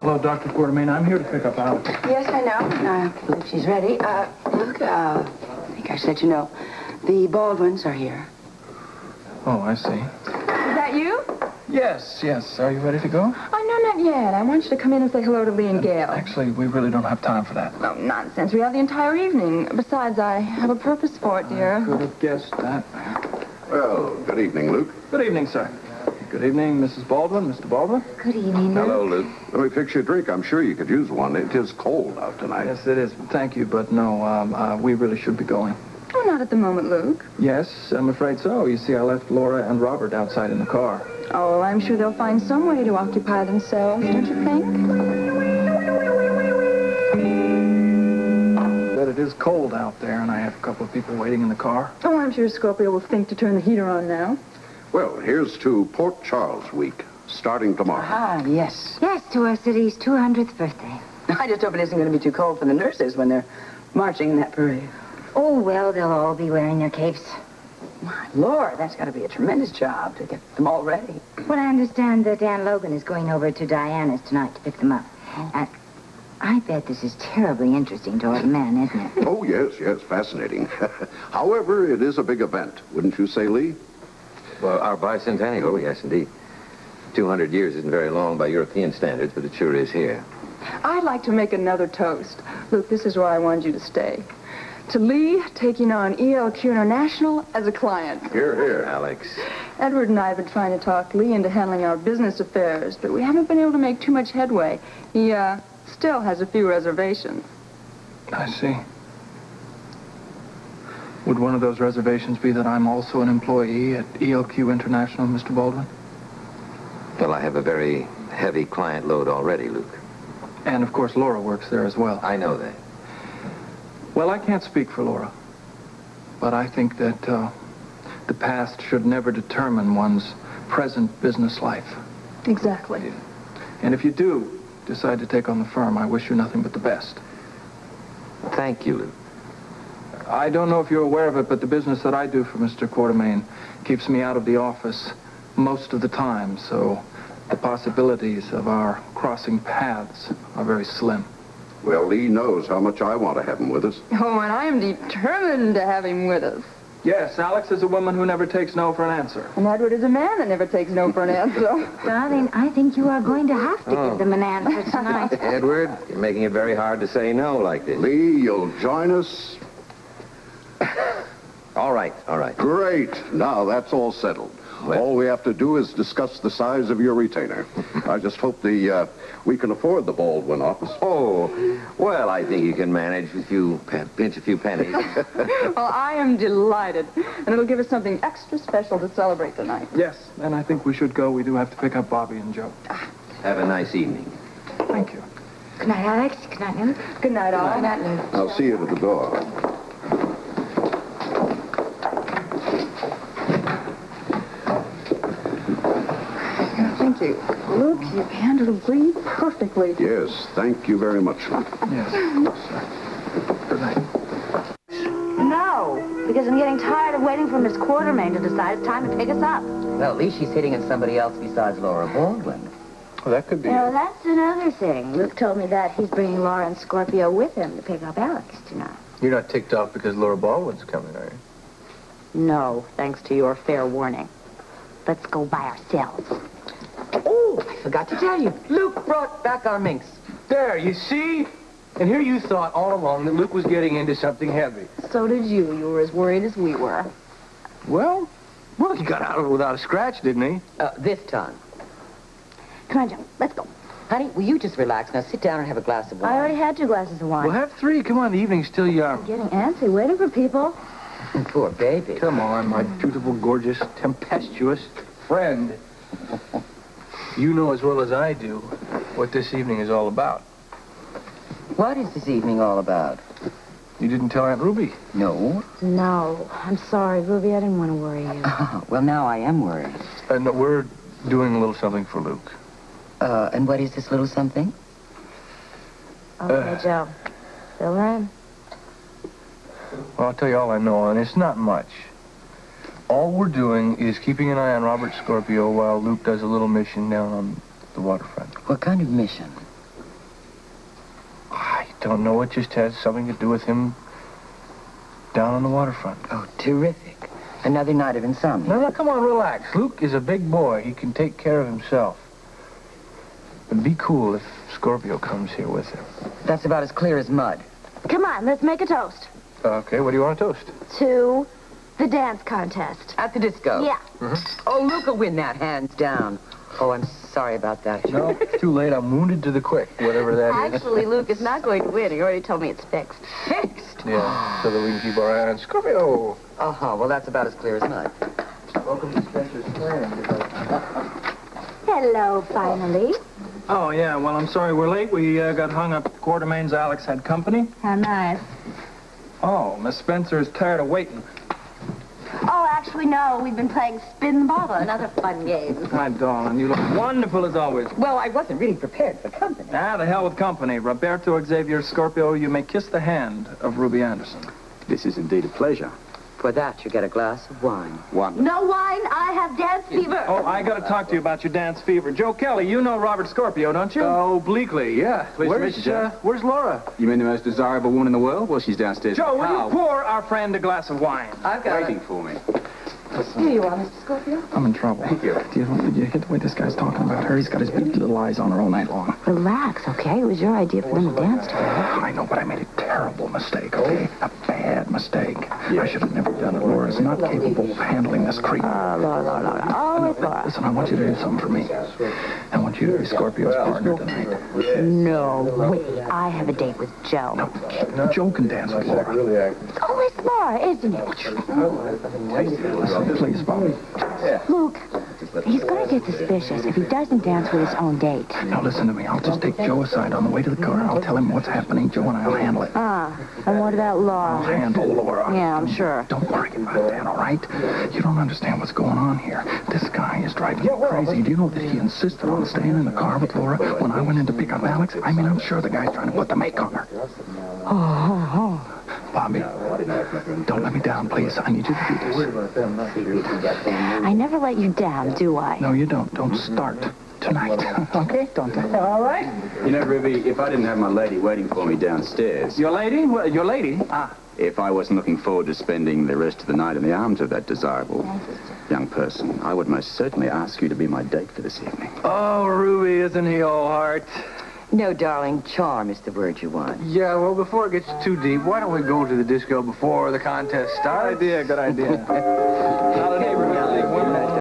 Hello, Dr. Quartermain. I'm here to pick up Alex. Yes, I know. I believe she's ready. Look, I think I should let you know. The Baldwins are here. Oh, I see. Is that you? Yes. Are you ready to go? Oh, no, not yet. I want you to come in and say hello to Lee and Gail. Actually, we really don't have time for that. Oh, nonsense. We have the entire evening. Besides, I have a purpose for it, dear. I could have guessed that. Well, good evening, Luke. Good evening, sir. Good evening, Mrs. Baldwin, Mr. Baldwin. Good evening. Hello, Luke. Let me fix you a drink. I'm sure you could use one. It is cold out tonight. Yes, it is. Thank you, but no, we really should be going. Oh, not at the moment, Luke. Yes, I'm afraid so. You see, I left Laura and Robert outside in the car. Oh, well, I'm sure they'll find some way to occupy themselves, don't you think? But it is cold out there, and I have a couple of people waiting in the car. Oh, I'm sure Scorpio will think to turn the heater on now. Well, here's to Port Charles Week, starting tomorrow. Ah, yes. Yes, to our city's 200th birthday. I just hope it isn't going to be too cold for the nurses when they're marching in that parade. Oh, well, they'll all be wearing their capes. My Lord, that's got to be a tremendous job to get them all ready. Well, I understand that Dan Logan is going over to Diana's tonight to pick them up. I bet this is terribly interesting to all the men, isn't it? Oh, yes, fascinating. However, it is a big event, wouldn't you say, Lee? Well, our bicentennial, yes, indeed. 200 years isn't very long by European standards, but it sure is here. I'd like to make another toast. Luke, this is why I wanted you to stay. To Lee taking on ELQ International as a client. Hear, hear. Alex. Edward and I have been trying to talk Lee into handling our business affairs, but we haven't been able to make too much headway. He, still has a few reservations. I see. Would one of those reservations be that I'm also an employee at ELQ International, Mr. Baldwin? Well, I have a very heavy client load already, Luke. And, of course, Laura works there as well. I know that. Well, I can't speak for Laura, but I think that the past should never determine one's present business life. Exactly. And if you do decide to take on the firm, I wish you nothing but the best. Thank you, Luke. I don't know if you're aware of it, but the business that I do for Mr. Quartermain keeps me out of the office most of the time, so the possibilities of our crossing paths are very slim. Well, Lee knows how much I want to have him with us. Oh, and I am determined to have him with us. Yes, Alex is a woman who never takes no for an answer. And Edward is a man that never takes no for an answer. Darling, I think you are going to have to give them an answer tonight. Edward, you're making it very hard to say no like this. Lee, you'll join us? All right. Great. Now that's all settled. Well, all we have to do is discuss the size of your retainer. I just hope we can afford the Baldwin office. Oh, well, I think you can manage pinch a few pennies. Well, I am delighted. And it'll give us something extra special to celebrate tonight. Yes, and I think we should go. We do have to pick up Bobby and Joe. Have a nice evening. Thank you. Good night, Alex. Good night, Luke. Good night, all. Good night, Luke. I'll see you at the door. Thank you. Luke, you handled Lee perfectly. Yes, thank you very much, Luke. Yes, sir. Good night. No, because I'm getting tired of waiting for Miss Quartermain to decide it's time to pick us up. Well, at least she's hitting on somebody else besides Laura Baldwin. Well, that could be Well, that's another thing. Luke told me that he's bringing Laura and Scorpio with him to pick up Alex tonight. You're not ticked off because Laura Baldwin's coming, are you? No, thanks to your fair warning. Let's go by ourselves. Oh, I forgot to tell you. Luke brought back our minks. There, you see? And here you thought all along that Luke was getting into something heavy. So did you. You were as worried as we were. Well, he got out of it without a scratch, didn't he? This time. Come on, Joe. Let's go. Honey, will you just relax? Now sit down and have a glass of wine. I already had 2 glasses of wine. Well, have 3. Come on, the evening's still young. Getting antsy, waiting for people. Poor baby. Come on, my beautiful, gorgeous, tempestuous friend. You know as well as I do what this evening is all about. What is this evening all about? You didn't tell Aunt Ruby. No. No, I'm sorry, Ruby. I didn't want to worry you. Well, now I am worried. And we're doing a little something for Luke. And what is this little something? Okay, Joe. Fill her in. Well, I'll tell you all I know, and it's not much. All we're doing is keeping an eye on Robert Scorpio while Luke does a little mission down on the waterfront. What kind of mission? don't know. It just has something to do with him down on the waterfront. Oh, terrific. Another night of insomnia. No, come on, relax. Luke is a big boy. He can take care of himself. But be cool if Scorpio comes here with him. That's about as clear as mud. Come on, let's make a toast. Okay, what do you want to toast? To the dance contest. At the disco? Yeah. Oh, Luke will win that, hands down. Oh, I'm sorry about that. No, it's too late. I'm wounded to the quick, whatever that is. Actually, Luke is not going to win. He already told me it's fixed. Fixed? Yeah, so that we can keep our eye on Scorpio. Uh-huh, well, that's about as clear as mud. Welcome to Spencer's friend. Hello, finally. Oh, yeah, well, I'm sorry we're late. We got hung up at Quartermain's. Alex had company. How nice. Oh, Miss Spencer is tired of waiting. Oh, actually, no. We've been playing Spin the Bottle, another fun game. Hi, darling. You look wonderful as always. Well, I wasn't really prepared for company. Ah, the hell with company. Roberto, Xavier, Scorpio, you may kiss the hand of Ruby Anderson. This is indeed a pleasure. For that, you get a glass of wine. Wonderful. No wine. I have dance fever. Oh, I got to talk to you about your dance fever. Joe Kelly, you know Robert Scorpio, don't you? Oh, Bleakley, yeah. Pleased to meet you, Joe. Where's Laura? You mean the most desirable woman in the world? Well, she's downstairs. Joe, will How? you pour our friend a glass of wine? I've got Waiting for me. Here you are, Mr. Scorpio. I'm in trouble. Thank you. Did you hear the way this guy's talking about her? He's got his big little eyes on her all night long. Relax, okay? It was your idea for them to dance together. I know, but I made a terrible mistake, okay? A bad mistake. I should have never done it. Laura's not capable of handling this creep. Laura. Oh, it's Laura. Listen, I want you to do something for me. I want you to be Scorpio's partner tonight. No way. I have a date with Joe. No, Joe can dance with Laura. Oh, it's Laura, isn't it? Listen, please, Bobby. Luke, he's going to get suspicious if he doesn't dance with his own date. Now, listen to me. I'll just take Joe aside on the way to the car. I'll tell him what's happening. Joe and I'll handle it. And what about I'll Laura? handle Laura. Yeah, I'm sure. Don't worry about that, all right? You don't understand what's going on here. This guy is driving me crazy. Do you know that he insisted on staying in the car with Laura when I went in to pick up Alex? I mean, I'm sure the guy's trying to put the make on her. Bobby, don't let me down, please. I need you to do this. I never let you down, do I? No, you don't. Don't start tonight. Okay? Don't. All right? You know, Ruby, if I didn't have my lady waiting for me downstairs, Your lady? Well, your lady? Ah. if I wasn't looking forward to spending the rest of the night in the arms of that desirable young person, I would most certainly ask you to be my date for this evening. Oh, Ruby, isn't he all heart? No, darling, charm is the word you want. Yeah, well, before it gets too deep, why don't we go to the disco before the contest starts? Good idea. Not a neighbor.